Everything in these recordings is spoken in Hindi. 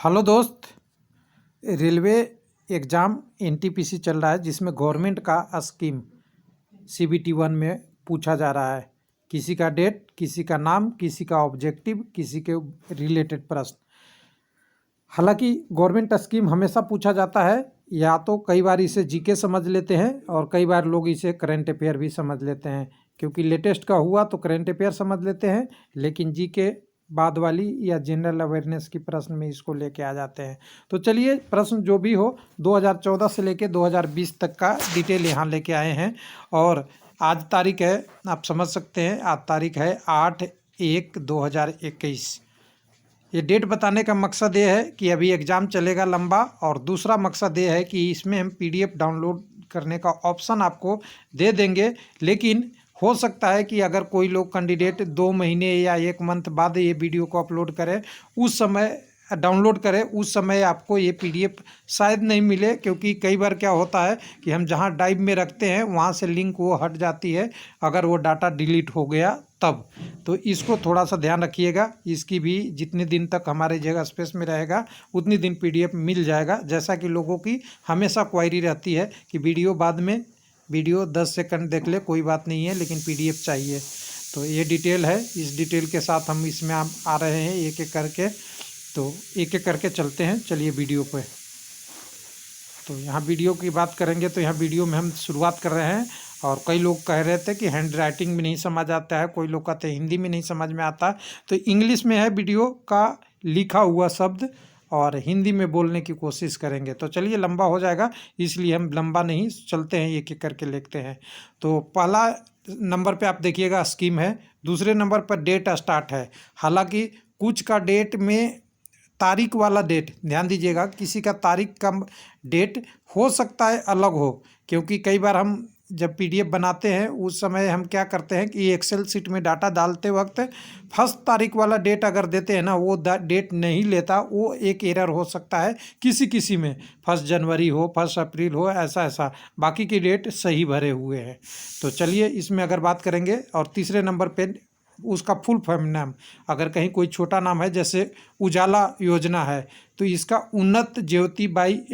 हेलो दोस्त। रेलवे एग्ज़ाम एनटीपीसी चल रहा है जिसमें गवर्नमेंट का स्कीम सीबीटी 1 में पूछा जा रहा है। किसी का डेट, किसी का नाम, किसी का ऑब्जेक्टिव, किसी के रिलेटेड प्रश्न। हालांकि गवर्नमेंट स्कीम हमेशा पूछा जाता है, या तो कई बार इसे जीके समझ लेते हैं और कई बार लोग इसे करंट अफेयर भी समझ लेते हैं। क्योंकि लेटेस्ट का हुआ तो करंट अफेयर समझ लेते हैं, लेकिन जीके बाद वाली या जनरल अवेयरनेस की प्रश्न में इसको लेके आ जाते हैं। तो चलिए, प्रश्न जो भी हो 2014 से लेके 2020 तक का डिटेल यहाँ लेके आए हैं। और आज तारीख है, आप समझ सकते हैं, आज तारीख है 8/1/2021। ये डेट बताने का मकसद ये है कि अभी एग्ज़ाम चलेगा लंबा, और दूसरा मकसद ये है कि इसमें हम पीडीएफ डाउनलोड करने का ऑप्शन आपको दे देंगे। लेकिन हो सकता है कि अगर कोई लोग कैंडिडेट 2 महीने या 1 मंथ बाद ये वीडियो को अपलोड करे, उस समय डाउनलोड करें, उस समय आपको ये पीडीएफ शायद नहीं मिले। क्योंकि कई बार क्या होता है कि हम जहाँ ड्राइव में रखते हैं वहाँ से लिंक वो हट जाती है, अगर वो डाटा डिलीट हो गया तब। तो इसको थोड़ा सा ध्यान रखिएगा। इसकी भी जितने दिन तक हमारे जगह स्पेस में रहेगा उतनी दिन पीडीएफ मिल जाएगा। जैसा कि लोगों की हमेशा क्वायरी रहती है कि वीडियो बाद में, वीडियो 10 सेकंड देख ले, कोई बात नहीं है, लेकिन पीडीएफ चाहिए। तो ये डिटेल है, इस डिटेल के साथ हम इसमें आ रहे हैं एक एक करके। तो एक एक करके चलते हैं, चलिए वीडियो पे। तो यहाँ वीडियो की बात करेंगे तो यहाँ वीडियो में हम शुरुआत कर रहे हैं। और कई लोग कह रहे थे कि हैंड राइटिंग में नहीं समझ आता है, कोई लोग कहते हैं हिंदी में नहीं समझ में आता। तो इंग्लिश में है वीडियो का लिखा हुआ शब्द, और हिंदी में बोलने की कोशिश करेंगे। तो चलिए, लंबा हो जाएगा इसलिए हम लंबा नहीं, चलते हैं एक एक करके लिखते हैं। तो पहला नंबर पे आप देखिएगा स्कीम है, दूसरे नंबर पर डेट स्टार्ट है। हालांकि कुछ का डेट में तारीख वाला डेट, ध्यान दीजिएगा, किसी का तारीख का डेट हो सकता है अलग हो। क्योंकि कई बार हम जब पीडीएफ बनाते हैं उस समय हम क्या करते हैं कि एक्सेल शीट में डाटा डालते वक्त फर्स्ट तारीख वाला डेट अगर देते हैं ना, वो डेट नहीं लेता, वो एक एरर हो सकता है किसी किसी में। 1 जनवरी हो, 1 अप्रैल हो, ऐसा ऐसा, बाकी की डेट सही भरे हुए हैं। तो चलिए इसमें अगर बात करेंगे। और तीसरे नंबर पे उसका फुल फॉर्म नाम, अगर कहीं कोई छोटा नाम है जैसे उजाला योजना है, तो इसका उन्नत ज्योति बाई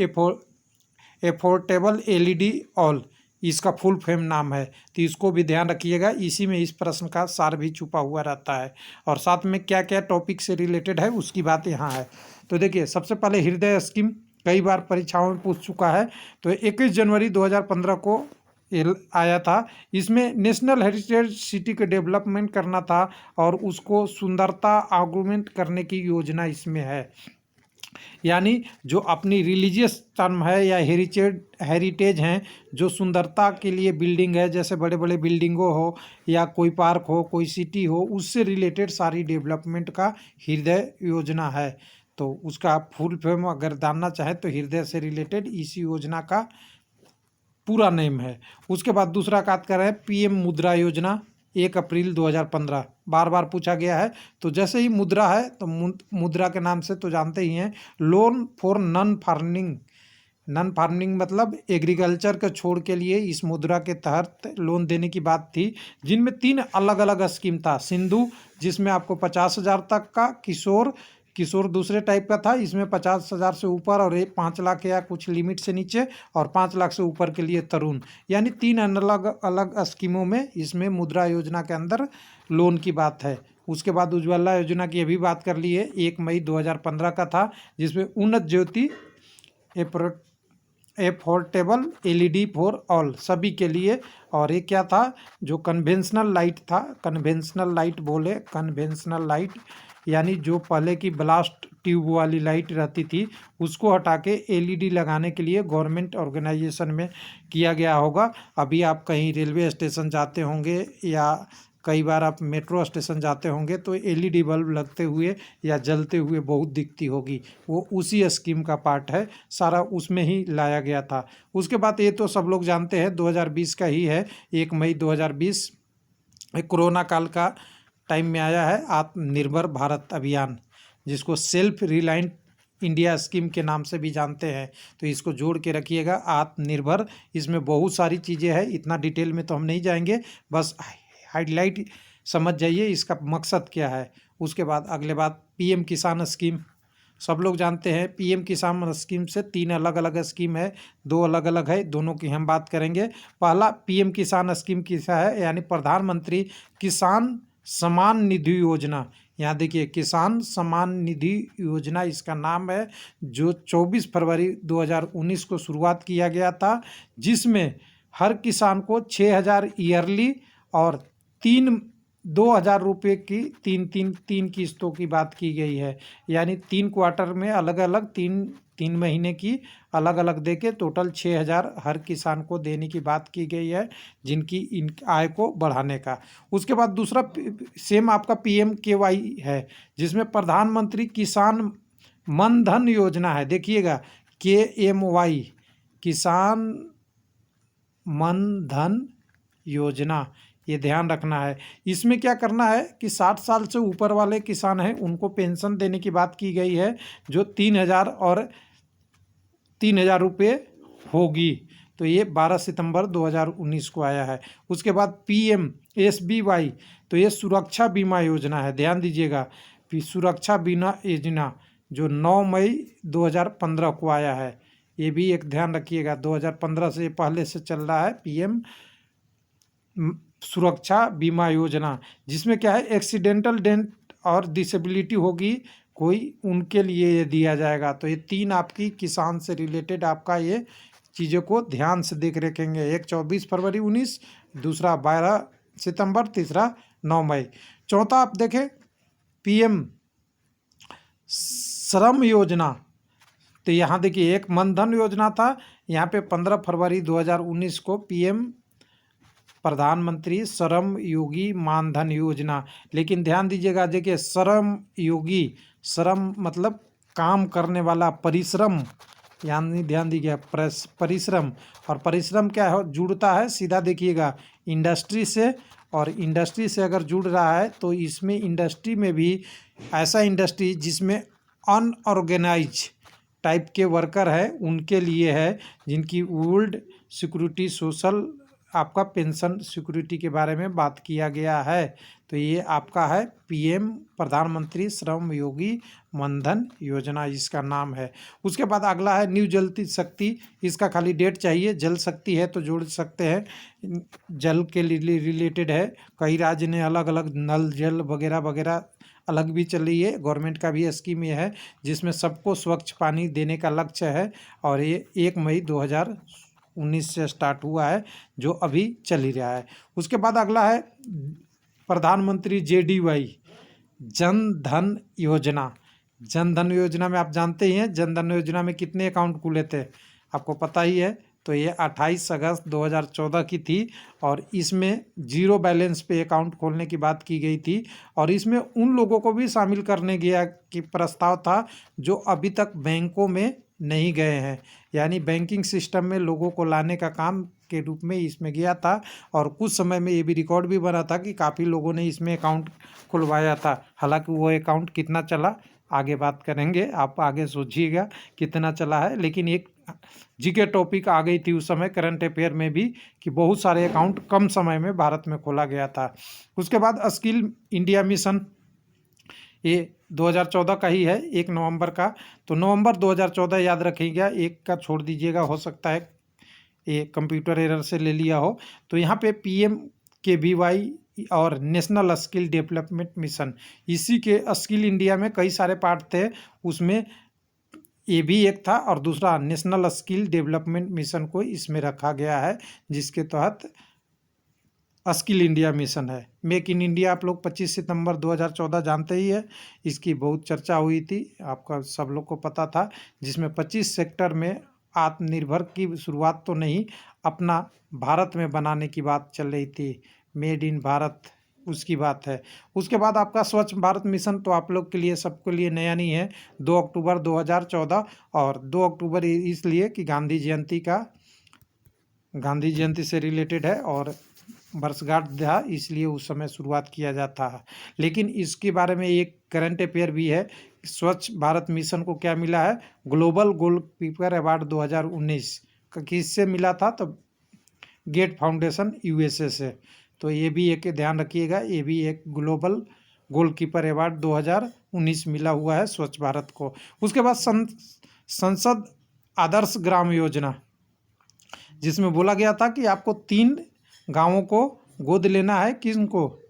एफोर्डेबल एलईडी ऑल, इसका फुल फॉर्म नाम है। तो इसको भी ध्यान रखिएगा, इसी में इस प्रश्न का सार भी छुपा हुआ रहता है। और साथ में क्या क्या टॉपिक से रिलेटेड है उसकी बात यहाँ है। तो देखिए, सबसे पहले हृदय स्कीम कई बार परीक्षाओं में पूछ चुका है। तो 21 जनवरी 2015 को आया था। इसमें नेशनल हेरिटेज सिटी के डेवलपमेंट करना था, और उसको सुंदरता आर्गूमेंट करने की योजना इसमें है। यानी जो अपनी रिलीजियस टर्म है या हेरिटेज हैं, जो सुंदरता के लिए बिल्डिंग है, जैसे बड़े बड़े बिल्डिंगों हो या कोई पार्क हो, कोई सिटी हो, उससे रिलेटेड सारी डेवलपमेंट का हृदय योजना है। तो उसका फुल फॉर्म अगर जानना चाहे तो हृदय से रिलेटेड इसी योजना का पूरा नेम है। उसके बाद दूसरा बात कर रहे हैं पीएम मुद्रा योजना, 1 अप्रैल 2015, बार बार पूछा गया है। तो जैसे ही मुद्रा है तो मुद्रा के नाम से तो जानते ही हैं, loan for non farming. Non farming मतलब एग्रीकल्चर के छोड़ के लिए इस मुद्रा के तहत लोन देने की बात थी, जिनमें 3 अलग अलग स्कीम था। सिंधु, जिसमें आपको 50,000 तक का, किशोर दूसरे टाइप का था, इसमें 50,000 से ऊपर, और 5 लाख या कुछ लिमिट से नीचे, और 5 लाख से ऊपर के लिए तरुण। यानी 3 अलग अलग स्कीमों में इसमें मुद्रा योजना के अंदर लोन की बात है। उसके बाद उज्ज्वला योजना की अभी बात कर ली है, 1 मई 2015 का था, जिसमें उन्नत ज्योति एफोर्डेबल एलईडी फॉर ऑल, सभी के लिए। और ये क्या था, जो कन्वेंशनल लाइट था, कन्वेंशनल लाइट बोले, कन्वेंशनल लाइट यानी जो पहले की ब्लास्ट ट्यूब वाली लाइट रहती थी, उसको हटा के एलईडी लगाने के लिए गवर्नमेंट ऑर्गेनाइजेशन में किया गया होगा। अभी आप कहीं रेलवे स्टेशन जाते होंगे या कई बार आप मेट्रो स्टेशन जाते होंगे तो एलईडी बल्ब लगते हुए या जलते हुए बहुत दिखती होगी, वो उसी स्कीम का पार्ट है, सारा उसमें ही लाया गया था। उसके बाद ये तो सब लोग जानते हैं 2020 का ही है, 1 मई 2020, कोरोना काल का टाइम में आया है आत्मनिर्भर भारत अभियान, जिसको सेल्फ रिलायंट इंडिया स्कीम के नाम से भी जानते हैं। तो इसको जोड़ के रखिएगा, आत्मनिर्भर। इसमें बहुत सारी चीज़ें हैं, इतना डिटेल में तो हम नहीं जाएंगे, बस हाईलाइट समझ जाइए इसका मकसद क्या है। उसके बाद अगले बात पीएम किसान स्कीम, सब लोग जानते हैं पीएम किसान स्कीम से 3 अलग अलग स्कीम है, 2 अलग अलग है, दोनों की हम बात करेंगे। पहला पीएम किसान स्कीम किसा है, यानी प्रधानमंत्री किसान सम्मान निधि योजना। यहाँ देखिए किसान सम्मान निधि योजना इसका नाम है, जो 24 फरवरी 2019 को शुरुआत किया गया था, जिसमें हर किसान को 6,000 ईयरली और 2,000 रुपये की तीन किस्तों की बात की गई है। यानी 3 क्वार्टर में अलग अलग 3 महीने की अलग अलग दे के टोटल 6,000 हर किसान को देने की बात की गई है, जिनकी इन आय को बढ़ाने का। उसके बाद दूसरा सेम आपका PMKY है, जिसमें प्रधानमंत्री किसान मन धन योजना है। देखिएगा KMY, किसान मन धन योजना, ये ध्यान रखना है। इसमें क्या करना है कि 60 साल से ऊपर वाले किसान हैं उनको पेंशन देने की बात की गई है, जो 3,000 और 3,000 रुपये होगी। तो ये 12 सितंबर 2019 को आया है। उसके बाद PMSBY, तो ये सुरक्षा बीमा योजना है, ध्यान दीजिएगा। सुरक्षा बीमा योजना जो 9 मई 2015 को आया है, ये भी एक ध्यान रखिएगा। 2015 से पहले से चल रहा है PM सुरक्षा बीमा योजना, जिसमें क्या है एक्सीडेंटल डेथ और डिसेबिलिटी होगी कोई, उनके लिए ये दिया जाएगा। तो ये 3 आपकी किसान से रिलेटेड आपका ये चीज़ों को ध्यान से देख रखेंगे। एक 24 फरवरी 19, दूसरा 12 सितंबर, तीसरा 9 मई। चौथा आप देखें PM श्रम योजना, तो यहाँ देखिए एक मनधन योजना था, यहाँ पे 15 फरवरी 2019 को PM प्रधानमंत्री श्रम योगी मानधन योजना। लेकिन ध्यान दीजिएगा, देखिए श्रम योगी, श्रम मतलब काम करने वाला, परिश्रम, यानी ध्यान दीजिएगा परिश्रम, और परिश्रम क्या है, जुड़ता है सीधा देखिएगा इंडस्ट्री से, और इंडस्ट्री से अगर जुड़ रहा है तो इसमें इंडस्ट्री में भी ऐसा इंडस्ट्री जिसमें अनऑर्गेनाइज टाइप के वर्कर है, उनके लिए है, जिनकी ओल्ड सिक्योरिटी सोशल आपका पेंशन सिक्योरिटी के बारे में बात किया गया है। तो ये आपका है PM प्रधानमंत्री श्रम योगी मनधन योजना, इसका नाम है। उसके बाद अगला है न्यू जल शक्ति, इसका खाली डेट चाहिए, जल शक्ति है तो जोड़ सकते हैं, जल के रिलेटेड है। कई राज्य ने अलग अलग नल जल वगैरह वगैरह अलग भी चल रही है, गवर्नमेंट का भी स्कीम ये है, जिसमें सबको स्वच्छ पानी देने का लक्ष्य है, और ये 1 मई 2019 से स्टार्ट हुआ है, जो अभी चल ही रहा है। उसके बाद अगला है प्रधानमंत्री JDY जन धन योजना। जन धन योजना में आप जानते ही हैं, जन धन योजना में कितने अकाउंट खुले थे, आपको पता ही है। तो ये 28 अगस्त 2014 की थी, और इसमें 0 बैलेंस पे अकाउंट खोलने की बात की गई थी, और इसमें उन लोगों को भी शामिल करने गया कि प्रस्ताव था जो अभी तक बैंकों में नहीं गए हैं, यानी बैंकिंग सिस्टम में लोगों को लाने का काम के रूप में इसमें गया था। और कुछ समय में ये भी रिकॉर्ड भी बना था कि काफ़ी लोगों ने इसमें अकाउंट खुलवाया था। हालांकि वो अकाउंट कितना चला आगे बात करेंगे, आप आगे सोचिएगा कितना चला है। लेकिन एक जीके टॉपिक आ गई थी उस समय करंट अफेयर में भी, कि बहुत सारे अकाउंट कम समय में भारत में खोला गया था। उसके बाद स्किल इंडिया मिशन, ये 2014 का ही है, 1 नवंबर का। तो नवंबर 2014 याद रखिएगा, 1 का छोड़ दीजिएगा, हो सकता है ये कंप्यूटर एरर से ले लिया हो। तो यहाँ पे PMKVY और नेशनल स्किल डेवलपमेंट मिशन, इसी के स्किल इंडिया में कई सारे पार्ट थे, उसमें ये भी एक था, और दूसरा नेशनल स्किल डेवलपमेंट मिशन को इसमें रखा गया है, जिसके तहत स्किल इंडिया मिशन है। मेक इन इंडिया आप लोग 25 सितंबर 2014 जानते ही है, इसकी बहुत चर्चा हुई थी, आपका सब लोग को पता था, जिसमें 25 सेक्टर में आत्मनिर्भर की शुरुआत तो नहीं, अपना भारत में बनाने की बात चल रही थी, मेड इन भारत, उसकी बात है। उसके बाद आपका स्वच्छ भारत मिशन तो आप लोग के लिए सबके लिए नया नहीं है, 2 अक्टूबर 2014, और 2 अक्टूबर इसलिए कि गांधी जयंती से रिलेटेड है, और वर्षगांठ था, इसलिए उस समय शुरुआत किया जाता है। लेकिन इसके बारे में एक करंट अफेयर भी है, स्वच्छ भारत मिशन को क्या मिला है, ग्लोबल गोलकीपर अवार्ड 2019 किससे मिला था, तो गेट फाउंडेशन USA से। तो ये भी एक ध्यान रखिएगा, ये भी एक ग्लोबल गोलकीपर अवार्ड 2019 2019 मिला हुआ है स्वच्छ भारत को। उसके बाद संसद आदर्श ग्राम योजना, जिसमें बोला गया था कि आपको 3 गांवों को गोद लेना है, किनको,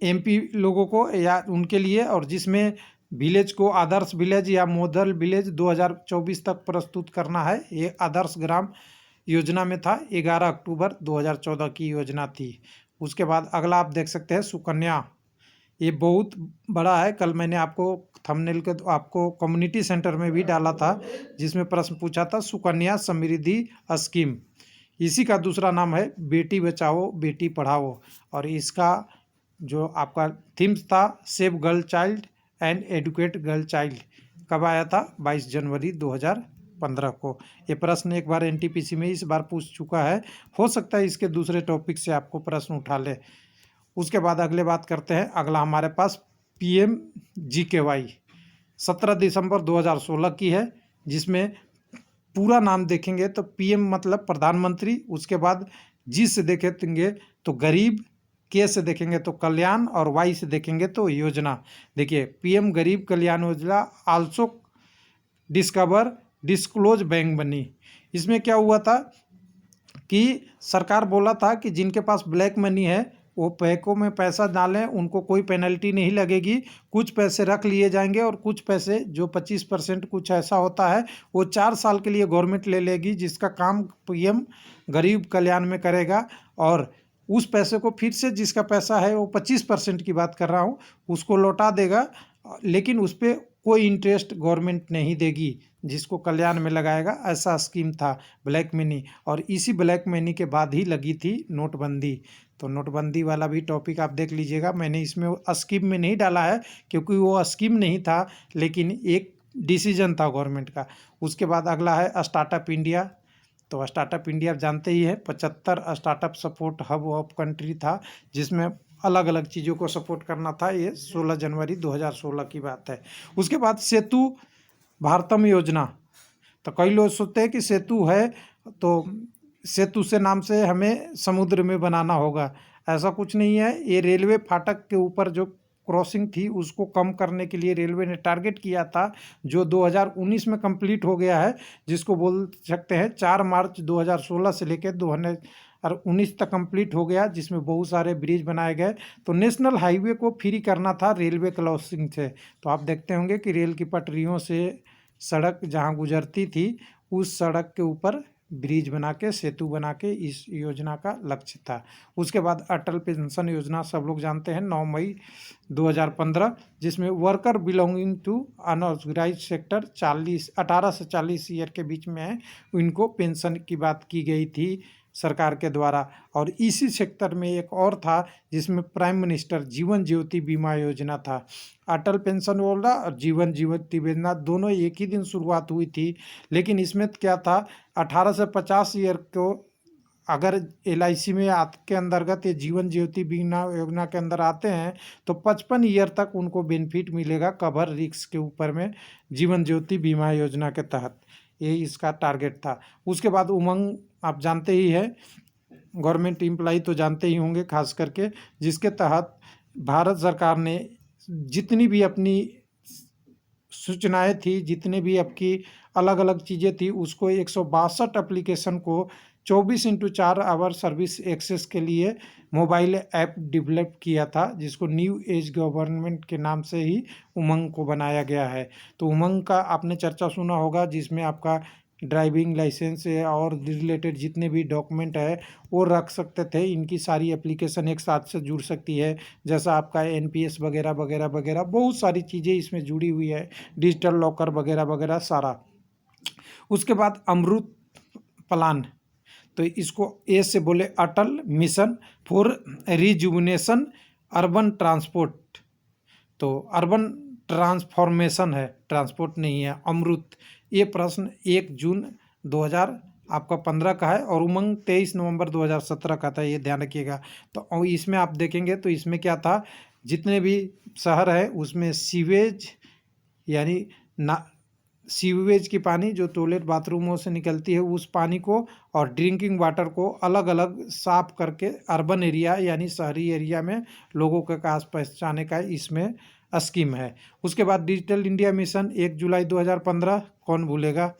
एमपी लोगों को या उनके लिए, और जिसमें विलेज को आदर्श विलेज या मॉडल विलेज 2024 तक प्रस्तुत करना है। ये आदर्श ग्राम योजना में था, 11 अक्टूबर 2014 की योजना थी। उसके बाद अगला आप देख सकते हैं सुकन्या, ये बहुत बड़ा है। कल मैंने आपको थंबनेल के आपको कम्युनिटी सेंटर में भी डाला था, जिसमें प्रश्न पूछा था सुकन्या समृद्धि स्कीम। इसी का दूसरा नाम है बेटी बचाओ बेटी पढ़ाओ, और इसका जो आपका थीम्स था save girl child and educate girl child. कब आया था? 22 जनवरी 2015 को। ये प्रश्न एक बार एनटीपीसी में इस बार पूछ चुका है, हो सकता है इसके दूसरे टॉपिक से आपको प्रश्न उठा ले। उसके बाद अगले बात करते हैं, अगला हमारे पास PMGKY 17 दिसंबर 2016 की है, जिसमें पूरा नाम देखेंगे तो PM मतलब प्रधानमंत्री, उसके बाद G से देखेंगे तो गरीब, K से देखेंगे तो कल्याण, और Y से देखेंगे तो योजना। देखिए PM गरीब Kalyan Yojana also discover disclose bank बनी। इसमें क्या हुआ था कि सरकार बोला था कि जिनके पास ब्लैक मनी है वो बैंकों में पैसा डालें, उनको कोई पेनल्टी नहीं लगेगी, कुछ पैसे रख लिए जाएंगे और कुछ पैसे जो 25% कुछ ऐसा होता है वो 4 साल के लिए गवर्नमेंट ले लेगी, जिसका काम PM गरीब कल्याण में करेगा, और उस पैसे को फिर से जिसका पैसा है वो 25% की बात कर रहा हूँ उसको लौटा देगा, लेकिन उस पर कोई इंटरेस्ट गवर्नमेंट नहीं देगी, जिसको कल्याण में लगाएगा। ऐसा स्कीम था ब्लैक मनी, और इसी ब्लैक मनी के बाद ही लगी थी नोटबंदी। तो नोटबंदी वाला भी टॉपिक आप देख लीजिएगा, मैंने इसमें स्कीम में नहीं डाला है क्योंकि वो स्कीम नहीं था, लेकिन एक डिसीजन था गवर्नमेंट का। उसके बाद अगला है स्टार्टअप इंडिया। तो स्टार्टअप इंडिया आप जानते ही है, 75 startup support hub of country था, जिसमें अलग अलग चीज़ों को सपोर्ट करना था। ये 16 जनवरी 2016 की बात है। उसके बाद सेतु भारतम योजना, तो कई लोग सोचते हैं कि सेतु है तो सेतु से नाम से हमें समुद्र में बनाना होगा, ऐसा कुछ नहीं है। ये रेलवे फाटक के ऊपर जो क्रॉसिंग थी उसको कम करने के लिए रेलवे ने टारगेट किया था, जो 2019 में कंप्लीट हो गया है, जिसको बोल सकते हैं 4 मार्च 2016 से लेकर 2019 तक कंप्लीट हो गया, जिसमें बहुत सारे ब्रिज बनाए गए। तो नेशनल हाईवे को फ्री करना था रेलवे क्रॉसिंग से। तो आप देखते होंगे कि रेल की पटरियों से सड़क जहाँ गुजरती थी उस सड़क के ऊपर ब्रिज बना के, सेतु बना के इस योजना का लक्ष्य था। उसके बाद अटल पेंशन योजना सब लोग जानते हैं, 9 मई 2015, जिसमें worker belonging to unorganised sector 18 से 40 ईयर के बीच में है, इनको पेंशन की बात की गई थी सरकार के द्वारा। और इसी सेक्टर में एक और था जिसमें प्राइम मिनिस्टर जीवन ज्योति बीमा योजना था। अटल पेंशन योजना और जीवन ज्योति योजना दोनों एक ही दिन शुरुआत हुई थी, लेकिन इसमें क्या था, 18 से 50 ईयर को अगर LIC में के अंतर्गत ये जीवन ज्योति बीमा योजना के अंदर आते हैं तो 55 ईयर तक उनको बेनिफिट मिलेगा कवर रिस्क के ऊपर में, जीवन ज्योति बीमा योजना के तहत। ये इसका टारगेट था। उसके बाद उमंग आप जानते ही हैं, गवर्नमेंट एम्प्लॉय तो जानते ही होंगे खास करके, जिसके तहत भारत सरकार ने जितनी भी अपनी सूचनाएं थी, जितने भी आपकी अलग अलग चीज़ें थी, उसको 162 एप्लीकेशन को 24/4 आवर सर्विस एक्सेस के लिए मोबाइल ऐप डेवलप किया था, जिसको न्यू एज गवर्नमेंट के नाम से ही उमंग को बनाया गया है। तो उमंग का आपने चर्चा सुना होगा, जिसमें आपका ड्राइविंग लाइसेंस और रिलेटेड जितने भी डॉक्यूमेंट है वो रख सकते थे। इनकी सारी एप्लीकेशन एक साथ से जुड़ सकती है, जैसा आपका NPS वगैरह वगैरह वगैरह, बहुत सारी चीज़ें इसमें जुड़ी हुई है, डिजिटल लॉकर वगैरह वगैरह सारा। उसके बाद अमृत प्लान, तो इसको ए से बोले Atal mission for rejuvenation urban transport, तो अर्बन ट्रांसफॉर्मेशन है, ट्रांसपोर्ट नहीं है। अमृत, ये प्रश्न 1 जून 2015 का है, और उमंग 23 नवंबर 2017 का था, ये ध्यान रखिएगा। तो इसमें आप देखेंगे तो इसमें क्या था, जितने भी शहर है उसमें सीवेज यानी सीवेज की पानी जो टॉयलेट बाथरूमों से निकलती है उस पानी को और ड्रिंकिंग वाटर को अलग अलग साफ करके अर्बन एरिया यानी शहरी एरिया में लोगों के पास पहुँचाने का इसमें स्कीम है। उसके बाद डिजिटल इंडिया मिशन 1 जुलाई 2015, कौन भूलेगा।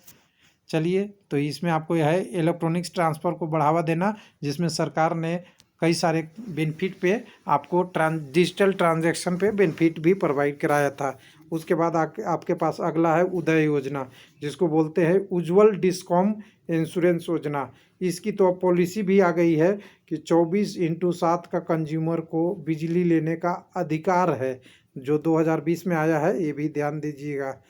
चलिए, तो इसमें आपको यह है इलेक्ट्रॉनिक्स ट्रांसफ़र को बढ़ावा देना, जिसमें सरकार ने कई सारे बेनिफिट पे आपको डिजिटल ट्रांजैक्शन पे बेनिफिट भी प्रोवाइड कराया था। उसके बाद आपके पास अगला है उदय योजना, जिसको बोलते हैं उज्ज्वल डिस्कॉम इंश्योरेंस योजना। इसकी तो अब पॉलिसी भी आ गई है कि 24/7 का कंज्यूमर को बिजली लेने का अधिकार है, जो 2020 में आया है, ये भी ध्यान दीजिएगा।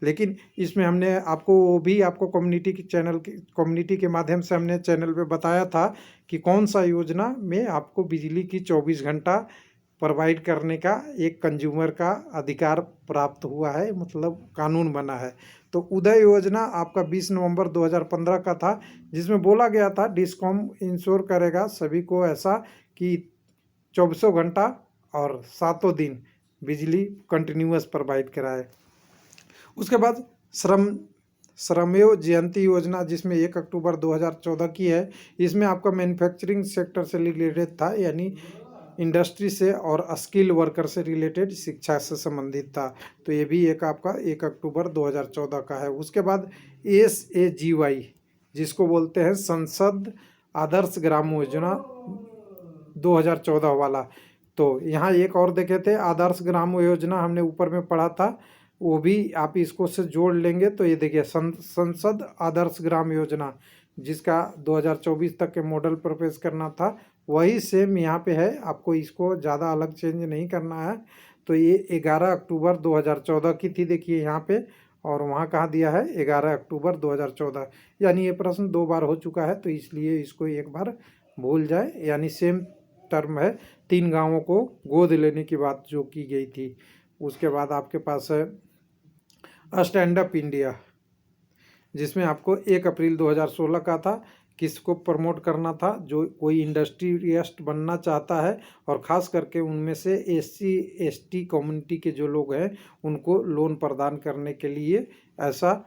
लेकिन इसमें हमने आपको वो भी आपको कम्युनिटी के माध्यम से हमने चैनल पे बताया था कि कौन सा योजना में आपको बिजली की 24 घंटा प्रोवाइड करने का एक कंज्यूमर का अधिकार प्राप्त हुआ है, मतलब कानून बना है। तो उदय योजना आपका 20 नवंबर 2015 का था, जिसमें बोला गया था डिस्कॉम इंश्योर करेगा सभी को ऐसा कि 24 घंटा और 7 दिन बिजली कंटिन्यूअस प्रोवाइड कराए। उसके बाद श्रमेव जयंती योजना, जिसमें 1 अक्टूबर 2014 की है। इसमें आपका मैन्युफैक्चरिंग सेक्टर से रिलेटेड था, यानी इंडस्ट्री से और स्किल वर्कर से रिलेटेड, शिक्षा से संबंधित था। तो ये भी एक आपका 1 अक्टूबर 2014 का है। उसके बाद SAGY, जिसको बोलते हैं संसद आदर्श ग्राम योजना 2014 वाला। तो यहाँ एक और देखे थे आदर्श ग्राम योजना, हमने ऊपर में पढ़ा था, वो भी आप इसको से जोड़ लेंगे तो ये देखिए संसद आदर्श ग्राम योजना, जिसका 2024 तक के मॉडल प्रवेश करना था, वही सेम यहाँ पे है। आपको इसको ज़्यादा अलग चेंज नहीं करना है। तो ये 11 अक्टूबर 2014 की थी, देखिए यहाँ पे, और वहाँ कहाँ दिया है 11 अक्टूबर 2014। यानी ये प्रश्न 2 बार हो चुका है, तो इसलिए इसको एक बार भूल जाए। यानी सेम टर्म है, 3 गाँवों को गोद लेने की बात जो की गई थी। उसके बाद आपके पास है स्टैंड अप इंडिया, जिसमें आपको 1 अप्रैल 2016 का था। किसको प्रमोट करना था, जो कोई इंडस्ट्रियलिस्ट बनना चाहता है और ख़ास करके उनमें से SC ST कम्युनिटी के जो लोग हैं उनको लोन प्रदान करने के लिए ऐसा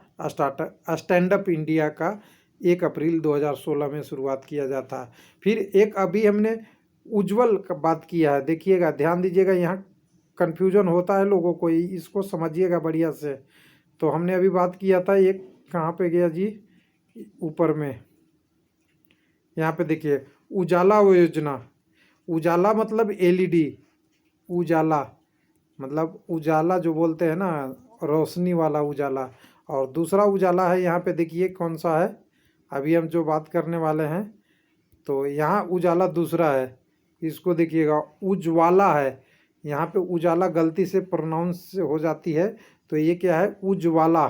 स्टैंड अप इंडिया का 1 अप्रैल 2016 में शुरुआत किया जाता है। फिर एक अभी हमने उज्ज्वल का बात किया है, देखिएगा, ध्यान दीजिएगा, यहाँ कन्फ्यूजन होता है लोगों को, इसको समझिएगा बढ़िया से। तो हमने अभी बात किया था, एक कहाँ पे गया जी, ऊपर में, यहाँ पे देखिए उजाला योजना। उजाला मतलब LED, उजाला मतलब उजाला जो बोलते हैं ना, रोशनी वाला उजाला। और दूसरा उजाला है, यहाँ पे देखिए कौन सा है, अभी हम जो बात करने वाले हैं। तो यहाँ उजाला दूसरा है, इसको देखिएगा उज्ज्वला है। यहाँ पे उजाला गलती से प्रोनाउंस हो जाती है, तो ये क्या है, उज्ज्वला।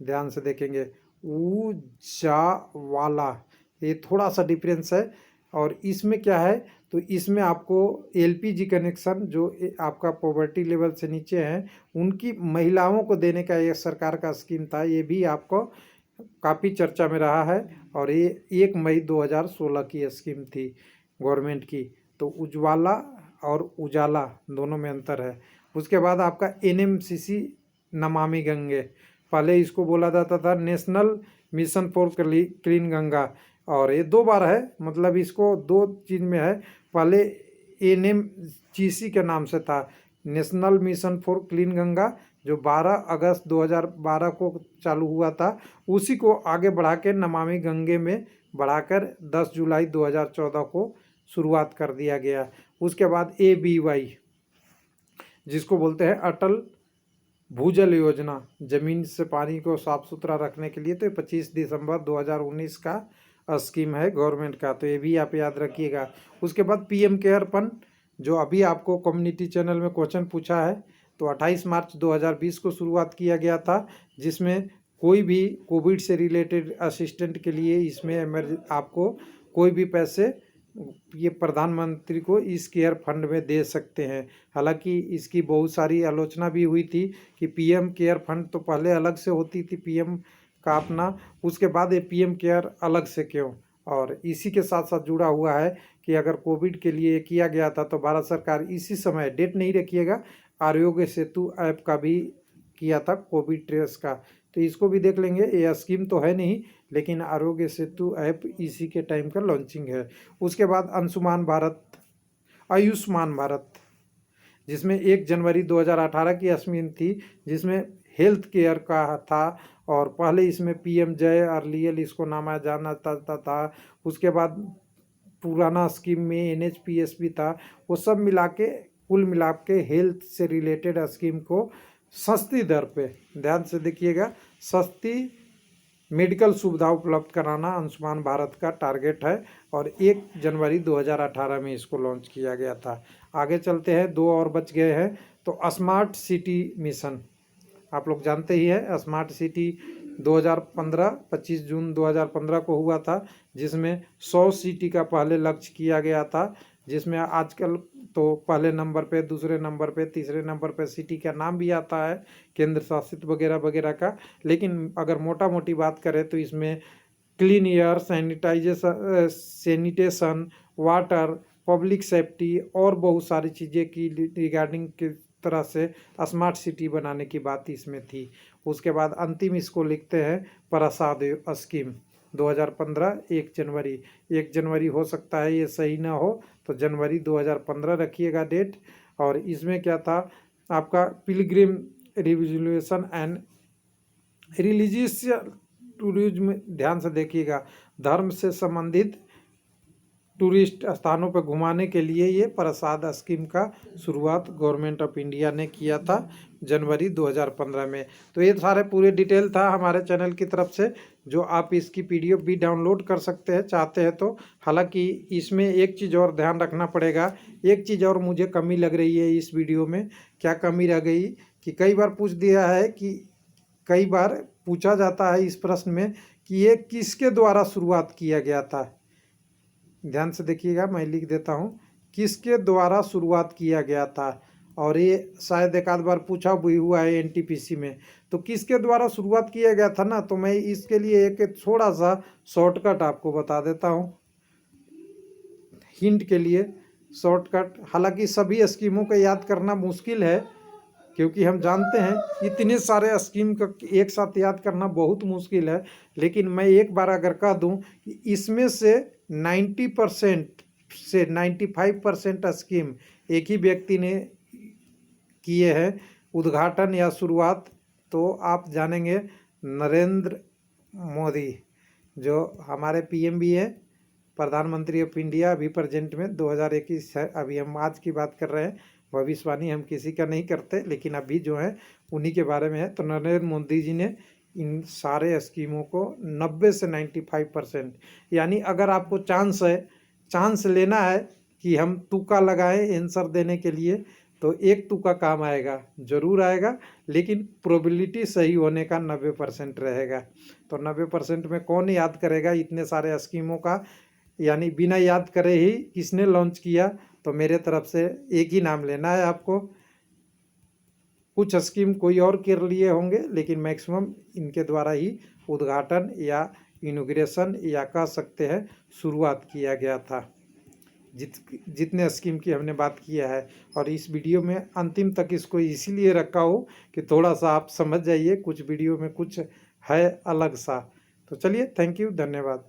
ध्यान से देखेंगे, उजाला, ये थोड़ा सा डिफरेंस है। और इसमें क्या है, तो इसमें आपको LPG कनेक्शन जो आपका पॉवर्टी लेवल से नीचे हैं उनकी महिलाओं को देने का ये सरकार का स्कीम था, ये भी आपको काफ़ी चर्चा में रहा है। और ये 1 मई 2016 की स्कीम थी गवर्नमेंट की। तो उज्ज्वला और उजाला दोनों में अंतर है। उसके बाद आपका NMCC नमामि गंगे, पहले इसको बोला जाता था national mission for clean Ganga, और ये 2 बार है, मतलब इसको 2 चीज़ में है। पहले NMCC के नाम से था, national mission for clean Ganga, जो 12 अगस्त 2012 को चालू हुआ था, उसी को आगे बढ़ा के नमामि गंगे में बढ़ाकर 10 जुलाई 2014 को शुरुआत कर दिया गया। उसके बाद ABY, जिसको बोलते हैं अटल भूजल योजना, ज़मीन से पानी को साफ़ सुथरा रखने के लिए। तो 25 दिसंबर 2019 का स्कीम है गवर्नमेंट का, तो ये भी आप याद रखिएगा। उसके बाद PM केयर फंड, जो अभी आपको कम्युनिटी चैनल में क्वेश्चन पूछा है, तो 28 मार्च 2020 को शुरुआत किया गया था, जिसमें कोई भी कोविड से रिलेटेड असिस्टेंट के लिए इसमें आपको कोई भी पैसे ये प्रधानमंत्री को इस केयर फंड में दे सकते हैं। हालांकि इसकी बहुत सारी आलोचना भी हुई थी कि PM केयर फंड तो पहले अलग से होती थी PM का अपना, उसके बाद ये PM केयर अलग से क्यों। और इसी के साथ साथ जुड़ा हुआ है कि अगर कोविड के लिए किया गया था तो भारत सरकार इसी समय, डेट नहीं रखिएगा, आरोग्य सेतु ऐप का भी किया था कोविड ट्रेस का, तो इसको भी देख लेंगे। ये स्कीम तो है नहीं, लेकिन आरोग्य सेतु ऐप इसी के टाइम का लॉन्चिंग है। उसके बाद आयुष्मान भारत, जिसमें 1 जनवरी 2018 की स्कीम थी, जिसमें हेल्थ केयर का था, और पहले इसमें पीएम जय अर्लियल इसको नाम जाना था। उसके बाद पुराना स्कीम में एनएचपीएस भी था। वो सब मिला के कुल मिला के हेल्थ से रिलेटेड स्कीम को सस्ती दर पे, ध्यान से देखिएगा, सस्ती मेडिकल सुविधा उपलब्ध कराना आयुष्मान भारत का टारगेट है, और 1 जनवरी 2018 में इसको लॉन्च किया गया था। आगे चलते हैं, 2 और बच गए हैं। तो स्मार्ट सिटी मिशन आप लोग जानते ही है। स्मार्ट सिटी 2015 25 जून 2015 को हुआ था, जिसमें 100 सिटी का पहले लक्ष्य किया गया था, जिसमें आजकल तो पहले नंबर पे, दूसरे नंबर पे, तीसरे नंबर पे सिटी का नाम भी आता है, केंद्र शासित वगैरह वगैरह का। लेकिन अगर मोटा मोटी बात करें तो इसमें clean air, sanitation, water, public safety और बहुत सारी चीज़ें की रिगार्डिंग की तरह से स्मार्ट सिटी बनाने की बात इसमें थी। उसके बाद अंतिम इसको लिखते हैं प्रसाद स्कीम 2015 1 जनवरी। 1 जनवरी हो सकता है ये सही ना हो, तो जनवरी 2015 रखिएगा डेट। और इसमें क्या था आपका, Pilgrim revolution and religious tourism, ध्यान से देखिएगा, धर्म से संबंधित टूरिस्ट स्थानों पर घुमाने के लिए ये प्रसाद स्कीम का शुरुआत गवर्नमेंट ऑफ इंडिया ने किया था जनवरी 2015 में। तो ये सारे पूरे डिटेल था हमारे चैनल की तरफ से, जो आप इसकी पीडीएफ भी डाउनलोड कर सकते हैं चाहते हैं तो। हालांकि इसमें एक चीज़ और ध्यान रखना पड़ेगा, एक चीज़ और मुझे कमी लग रही है इस वीडियो में। क्या कमी रह गई कि कई बार पूछ दिया है, कि कई बार पूछा जाता है इस प्रश्न में कि ये किसके द्वारा शुरुआत किया गया था। ध्यान से देखिएगा, मैं लिख देता हूँ, किसके द्वारा शुरुआत किया गया था। और ये शायद एक आध बार पूछा भी हुआ है एनटीपीसी में। तो किसके द्वारा शुरुआत किया गया था ना, तो मैं इसके लिए एक थोड़ा सा शॉर्टकट आपको बता देता हूँ, हिंट के लिए शॉर्टकट। हालांकि सभी स्कीमों को याद करना मुश्किल है, क्योंकि हम जानते हैं इतने सारे स्कीम का एक साथ याद करना बहुत मुश्किल है। लेकिन मैं एक बार अगर कह दूं कि इसमें से 90% से 95% स्कीम एक ही व्यक्ति ने किए हैं उद्घाटन या शुरुआत, तो आप जानेंगे नरेंद्र मोदी, जो हमारे पीएम भी हैं, प्रधानमंत्री ऑफ इंडिया अभी प्रेजेंट में 2021 है। अभी हम आज की बात कर रहे हैं, भविष्यवाणी हम किसी का नहीं करते, लेकिन अभी जो है उन्हीं के बारे में है। तो नरेंद्र मोदी जी ने इन सारे स्कीमों को 90 से 95%, यानी अगर आपको चांस लेना है कि हम तुक्का लगाएं आंसर देने के लिए, तो एक तुक्का काम आएगा, जरूर आएगा, लेकिन प्रोबेबिलिटी सही होने का 90% रहेगा। तो 90% में कौन याद करेगा इतने सारे स्कीमों का, यानी बिना याद करे ही किसने लॉन्च किया। तो मेरे तरफ से एक ही नाम लेना है आपको। कुछ स्कीम कोई और कर लिए होंगे, लेकिन मैक्सिमम इनके द्वारा ही उद्घाटन या इनॉग्रेशन या कह सकते हैं शुरुआत किया गया था, जितने स्कीम की हमने बात किया है। और इस वीडियो में अंतिम तक इसको इसीलिए रखा हो कि थोड़ा सा आप समझ जाइए, कुछ वीडियो में कुछ है अलग सा। तो चलिए, थैंक यू, धन्यवाद।